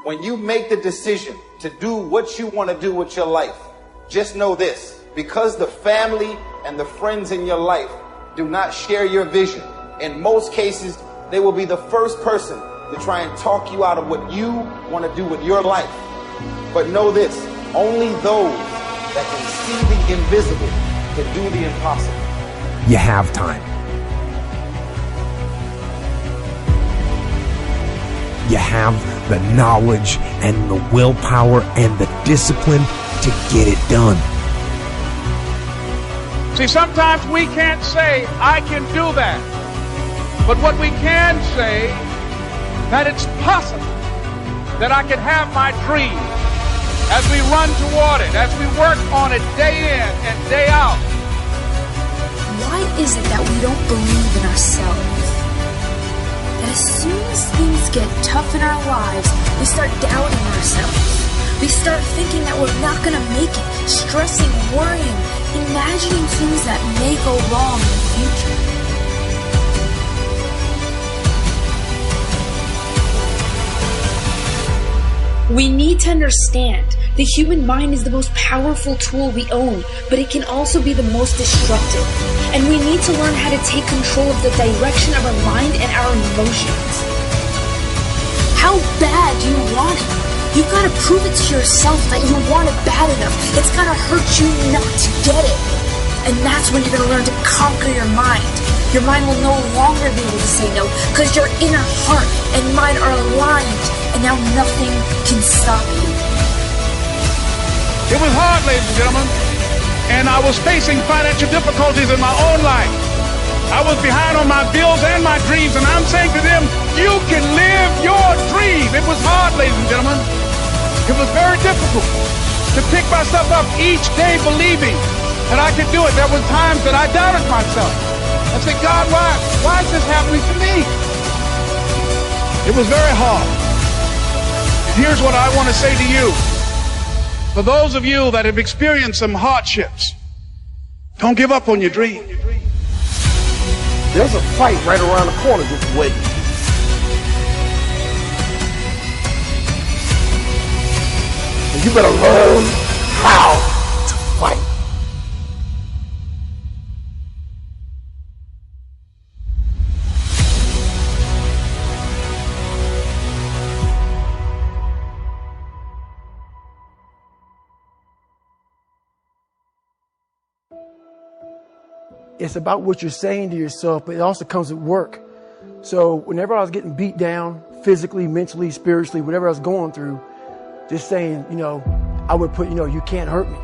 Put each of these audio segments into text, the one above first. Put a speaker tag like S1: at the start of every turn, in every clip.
S1: When you make the decision to do what you want to do with your life, just know this: because the family and the friends in your life do not share your vision, in most cases, they will be the first person to try and talk you out of what you want to do with your life. But know this: only those that can see the invisible can do the impossible.
S2: You have time. You have the knowledge and the willpower and the discipline to get it done.
S3: See, sometimes we can't say, I can do that. But what we can say, that it's possible that I can have my dream as we run toward it, as we work on it day in and day out.
S4: Why is it that we don't believe in ourselves? That as soon as things get tough in our lives, we start doubting ourselves. We start thinking that we're not going to make it, stressing, worrying, imagining things that may go wrong in the future. We need to understand the human mind is the most powerful tool we own, but it can also be the most destructive. And we need to learn how to take control of the direction of our mind and our emotions. How bad do you want it? You've got to prove it to yourself that you want it bad enough. It's got to hurt you not to get it. And that's when you're going to learn to conquer your mind. Your mind will no longer be able to say no, because your inner heart and mind are aligned, and now nothing can stop you.
S3: It was hard, ladies and gentlemen, and I was facing financial difficulties in my own life. I was behind on my bills and my dreams, and I'm saying to them, you can live your dream. It was hard, ladies and gentlemen. It was very difficult to pick myself up each day believing that I could do it. There were times that I doubted myself. I said, God, why is this happening to me? It was very hard. Here's what I want to say to you. For those of you that have experienced some hardships, don't give up on your dream.
S5: There's a fight right around the corner just waiting. And you better learn how to fight.
S6: It's about what you're saying to yourself, but it also comes with work. So whenever I was getting beat down, physically, mentally, spiritually, whatever I was going through, just saying, I would put, you can't hurt me.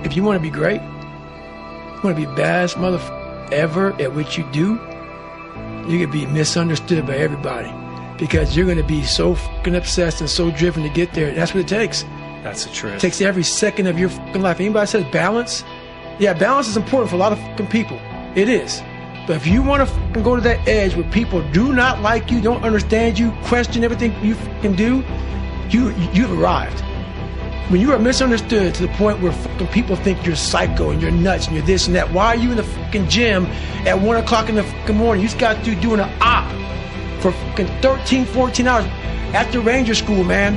S7: If you want to be great, you want to be the best motherfucker ever at what you do, you're going to be misunderstood by everybody because you're going to be so fucking obsessed and so driven to get there. That's what it takes.
S8: That's the truth.
S7: It takes every second of your fucking life. Anybody says balance? Yeah, balance is important for a lot of fucking people. It is. But if you want to fucking go to that edge where people do not like you, don't understand you, question everything you fucking do, you've arrived. When you are misunderstood to the point where fucking people think you're psycho and you're nuts and you're this and that, why are you in the fucking gym at 1 o'clock in the fucking morning? You just got to doing an op for fucking 13, 14 hours at the Ranger School, man,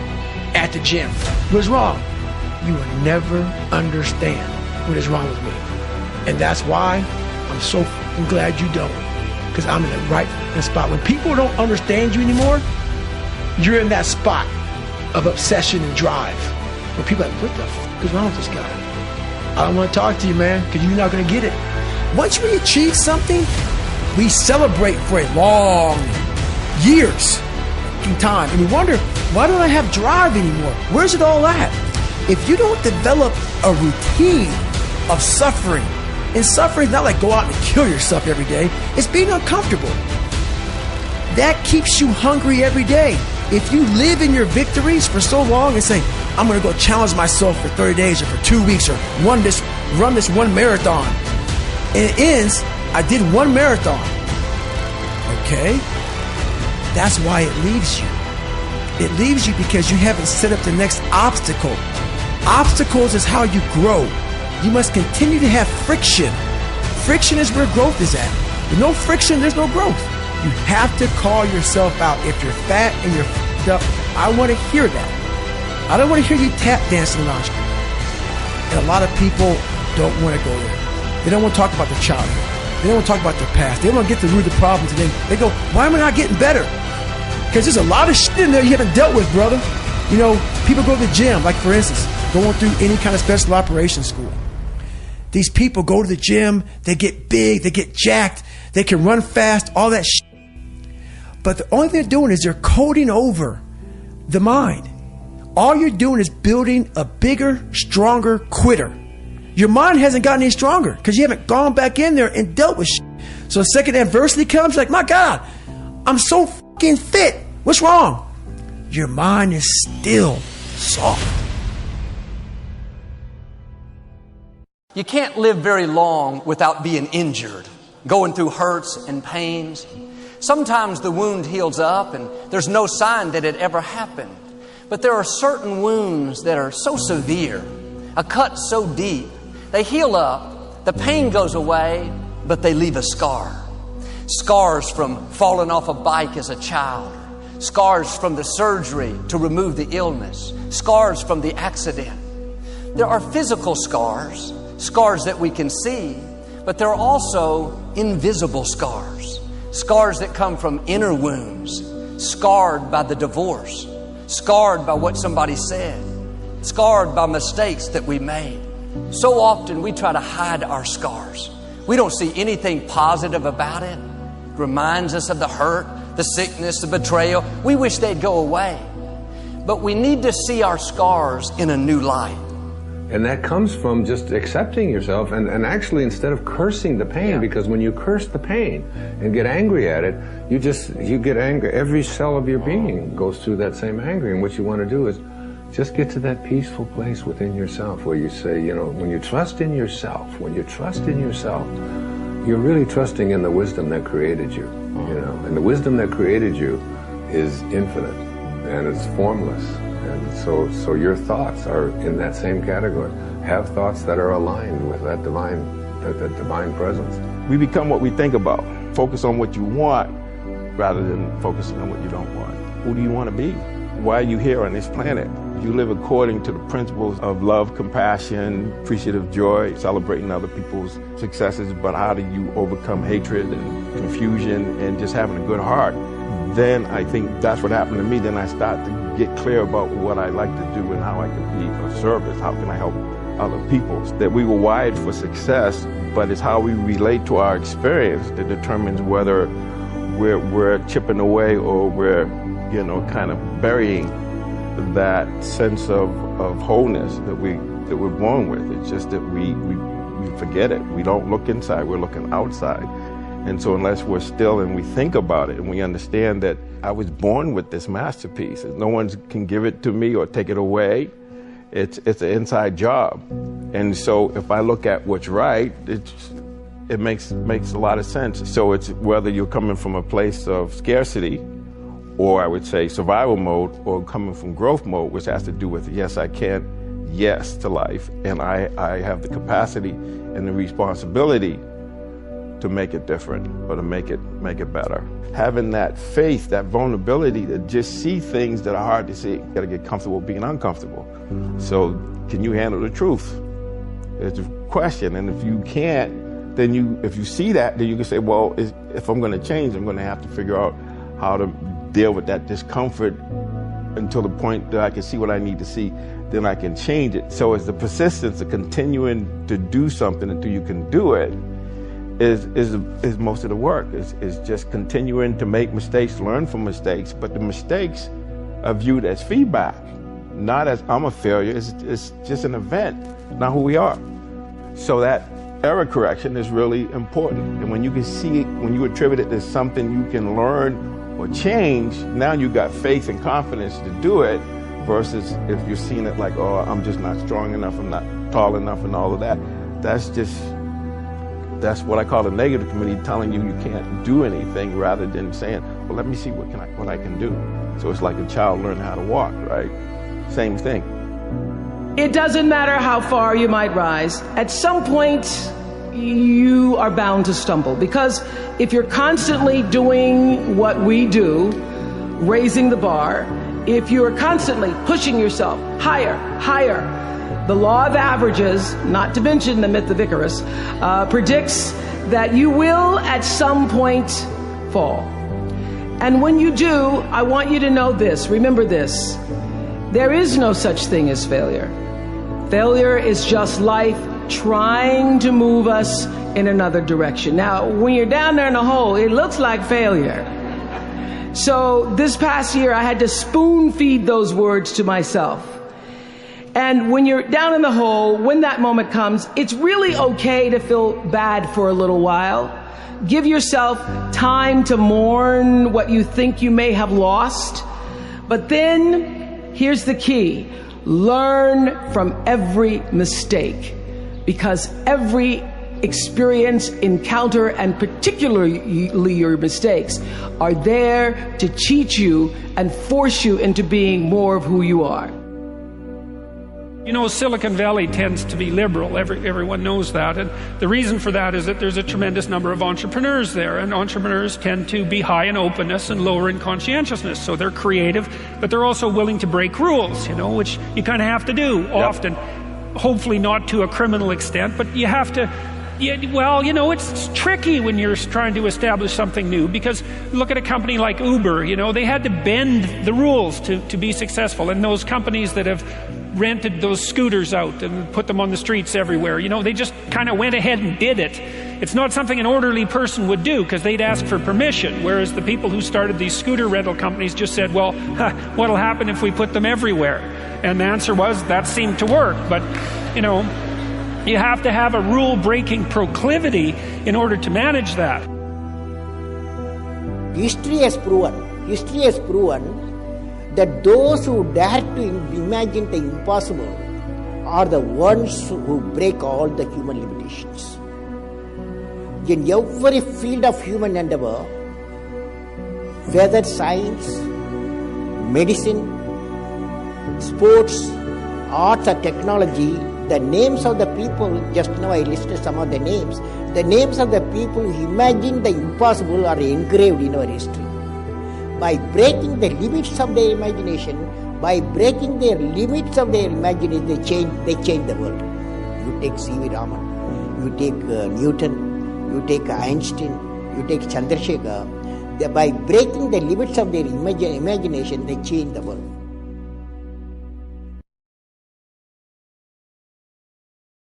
S7: at the gym. What's wrong? You will never understand what is wrong with me. And that's why I'm so fucking glad you don't. Because I'm in the right fucking spot. When people don't understand you anymore, you're in that spot of obsession and drive. When people are like, what the fuck is wrong with this guy? I don't want to talk to you, man, because you're not going to get it. Once we achieve something, we celebrate for a long years in time. And we wonder, why don't I have drive anymore? Where's it all at? If you don't develop a routine of suffering, and suffering is not like go out and kill yourself every day, it's being uncomfortable. That keeps you hungry every day. If you live in your victories for so long and say, I'm going to go challenge myself for 30 days or for 2 weeks or run this one marathon, and it ends, I did one marathon. Okay? That's why it leaves you. It leaves you because you haven't set up the next obstacle. Obstacles is how you grow. You must continue to have friction. Friction is where growth is at. With no friction, there's no growth. You have to call yourself out. If you're fat and you're f***ed up, I want to hear that. I don't want to hear you tap dancing around you. And a lot of people don't want to go there. They don't want to talk about their childhood. They don't want to talk about their past. They don't want to get to the root of the problem today. They go, why am I not getting better? Because there's a lot of shit in there you haven't dealt with, brother. You know, people go to the gym, like for instance, going through any kind of special operations school. These people go to the gym, they get big, they get jacked, they can run fast, all that shit. But the only thing they're doing is they're coding over the mind. All you're doing is building a bigger, stronger quitter. Your mind hasn't gotten any stronger because you haven't gone back in there and dealt with shit. So the second adversity comes, you're like, my God, I'm so fucking fit. What's wrong? Your mind is still soft.
S8: You can't live very long without being injured, going through hurts and pains. Sometimes the wound heals up and there's no sign that it ever happened. But there are certain wounds that are so severe, a cut so deep, they heal up, the pain goes away, but they leave a scar. Scars from falling off a bike as a child, scars from the surgery to remove the illness, scars from the accident. There are physical scars, scars that we can see, but there are also invisible scars, scars that come from inner wounds, scarred by the divorce, scarred by what somebody said, scarred by mistakes that we made. So often we try to hide our scars. We don't see anything positive about it. It reminds us of the hurt, the sickness, the betrayal. We wish they'd go away. But we need to see our scars in a new light.
S9: And that comes from just accepting yourself and actually instead of cursing the pain, because when you curse the pain and get angry at it, you get angry. Every cell of your being goes through that same anger. And what you want to do is just get to that peaceful place within yourself where you say, you know, when you trust in yourself, you're really trusting in the wisdom that created you, you know. And the wisdom that created you is infinite and it's formless. And so your thoughts are in that same category. Have thoughts that are aligned with that divine presence.
S10: We become what we think about. Focus on what you want rather than focusing on what you don't want. Who do you want to be? Why are you here on this planet? You live according to the principles of love, compassion, appreciative joy, celebrating other people's successes, but how do you overcome hatred and confusion and just having a good heart? Then I think that's what happened to me. Then I start to get clear about what I like to do and how I can be of service. How can I help other people? That we were wired for success, but it's how we relate to our experience that determines whether we're chipping away or we're, you know, kind of burying that sense of wholeness that we're born with. It's just that we forget it. We don't look inside, we're looking outside. And so unless we're still and we think about it and we understand that I was born with this masterpiece, no one can give it to me or take it away. It's an inside job. And so if I look at what's right, it makes a lot of sense. So it's whether you're coming from a place of scarcity, or I would say survival mode, or coming from growth mode, which has to do with yes, I can, yes to life, and I have the capacity and the responsibility to make it different or to make it better. Having that faith, that vulnerability to just see things that are hard to see. You gotta get comfortable being uncomfortable. So can you handle the truth? It's a question, and if you can't, then if you see that, then you can say, well, if I'm gonna change, I'm gonna have to figure out how to deal with that discomfort until the point that I can see what I need to see, then I can change it. So it's the persistence of continuing to do something until you can do it is most of the work. Is just continuing to make mistakes, learn from mistakes, but the mistakes are viewed as feedback, not as I'm a failure. It's just an event, not who we are. So that error correction is really important. And when you can see it, when you attribute it to something you can learn or change, now you got faith and confidence to do it, versus if you're seeing it like, oh, I'm just not strong enough, I'm not tall enough and all of that. That's what I call the negative committee telling you can't do anything, rather than saying, well, let me see what I can do. So it's like a child learning how to walk, right? Same thing.
S11: It doesn't matter how far you might rise. At some point, you are bound to stumble, because if you're constantly doing what we do, raising the bar, if you are constantly pushing yourself higher, higher, the law of averages, not to mention the myth of Icarus, predicts that you will at some point fall. And when you do, I want you to know this, remember this, there is no such thing as failure. Failure is just life trying to move us in another direction. Now, when you're down there in the hole, it looks like failure. So this past year, I had to spoon feed those words to myself. And when you're down in the hole, when that moment comes, it's really okay to feel bad for a little while. Give yourself time to mourn what you think you may have lost. But then, here's the key. Learn from every mistake. Because every experience, encounter, and particularly your mistakes are there to teach you and force you into being more of who you are.
S12: You know, Silicon Valley tends to be liberal. Everyone knows that. And the reason for that is that there's a tremendous number of entrepreneurs there. And entrepreneurs tend to be high in openness and lower in conscientiousness. So they're creative, but they're also willing to break rules, you know, which you kind of have to do often. Hopefully not to a criminal extent, but you have to. Well, you know, it's tricky when you're trying to establish something new, because look at a company like Uber, you know, they had to bend the rules to be successful. And those companies that have rented those scooters out and put them on the streets everywhere, you know, they just kind of went ahead and did it. It's not something an orderly person would do, because they'd ask for permission, whereas the people who started these scooter rental companies just said, well, what'll happen if we put them everywhere? And the answer was, that seemed to work. But, you know, you have to have a rule-breaking proclivity in order to manage that.
S13: History has proven that those who dare to imagine the impossible are the ones who break all the human limitations. In every field of human endeavor, whether science, medicine, sports, arts or technology, the names of the people, just now I listed some of the names of the people who imagine the impossible are engraved in our history. By breaking the limits of their imagination, they change the world. You take C.V. Raman, you take Newton, you take Einstein, you take Chandrasekhar. By breaking the limits of their imagination, they change the world.